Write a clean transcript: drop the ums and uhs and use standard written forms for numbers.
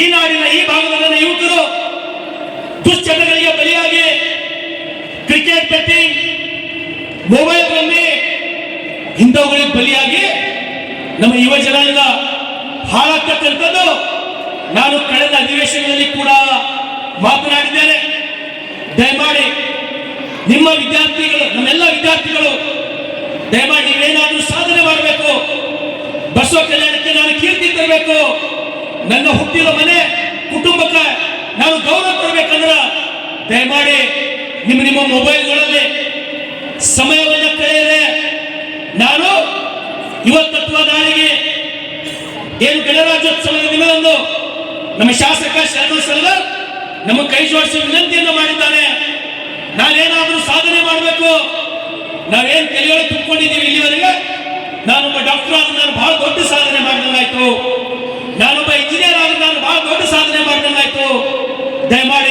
ಈ ನಾಡಿನ ಈ ಭಾಗದ ಯುವಕರು ದುಶ್ಚಟಗಳಿಗೆ ಬಲಿಯಾಗಿ ಕ್ರಿಕೆಟ್ ಬೆಟ್ಟಿಂಗ್, ಮೊಬೈಲ್ ರಮ್ಮಿ ಇಂಥವುಗಳಿಗೆ ಬಲಿಯಾಗಿ ನಮ್ಮ ಯುವ ಜನಾಂಗ ಹಾಳಾಗ್ತಕ್ಕಂಥದ್ದು ನಾನು ಕಳೆದ ಅಧಿವೇಶನದಲ್ಲಿ ಕೂಡ ಮಾತನಾಡಿದ್ದೇನೆ. ದಯಮಾಡಿ ನಿಮ್ಮ ವಿದ್ಯಾರ್ಥಿಗಳು, ನಮ್ಮೆಲ್ಲ ವಿದ್ಯಾರ್ಥಿಗಳು ದಯಮಾಡಿ ನೀವೇನಾದ್ರೂ ಸಾಧನೆ ಮಾಡಬೇಕು, ಬಸವ ಕಲ್ಯಾಣಕ್ಕೆ ನಾನು ಕೀರ್ತಿ ತರಬೇಕು, ನನ್ನ ಹುಟ್ಟಿದ ಮನೆ ಕುಟುಂಬಕ್ಕೆ ನಾನು ಗೌರವ ಕೊಡಬೇಕಂದ್ರೆ ದಯಮಾಡಿ ನಿಮ್ಮ ಮೊಬೈಲ್ಗಳಲ್ಲಿ ಸಮಯವನ್ನು ಕಳೆಯದೆ ನಾನು ಯುವತತ್ವ ದಾಳಿಗೆ ಏನು ಗಣರಾಜ್ಯೋತ್ಸವದ ದಿನದಂದು ನಮ್ಮ ಶಾಸಕ ಶರಣು ಸಲಗರ್ ನಮ್ಮ ಕೈ ಜೋಡಿಸಿ ವಿನಂತಿಯನ್ನು ಮಾಡಿದ್ದಾನೆ. ನಾನೇನಾದ್ರೂ ಸಾಧನೆ ಮಾಡಬೇಕು, ನಾವೇನ್ ಕಲಿಯೋಳು ತುಂಬಿಕೊಂಡಿದ್ದೀವಿ ಇಲ್ಲಿವರೆಗೆ, ನಾನೊಬ್ಬ ಡಾಕ್ಟರ್ ಆದ್ರೆ ನಾನು ಬಹಳ ದೊಡ್ಡ ಸಾಧನೆ ಮಾಡಿದಂಗಾಯ್ತು, ನಾನೊಬ್ಬ ಇಂಜಿನಿಯರ್ ಆದ್ರೆ ನಾನು ಬಹಳ ದೊಡ್ಡ ಸಾಧನೆ ಮಾಡಿದಂಗಾಯ್ತು. ದಯಮಾಡಿ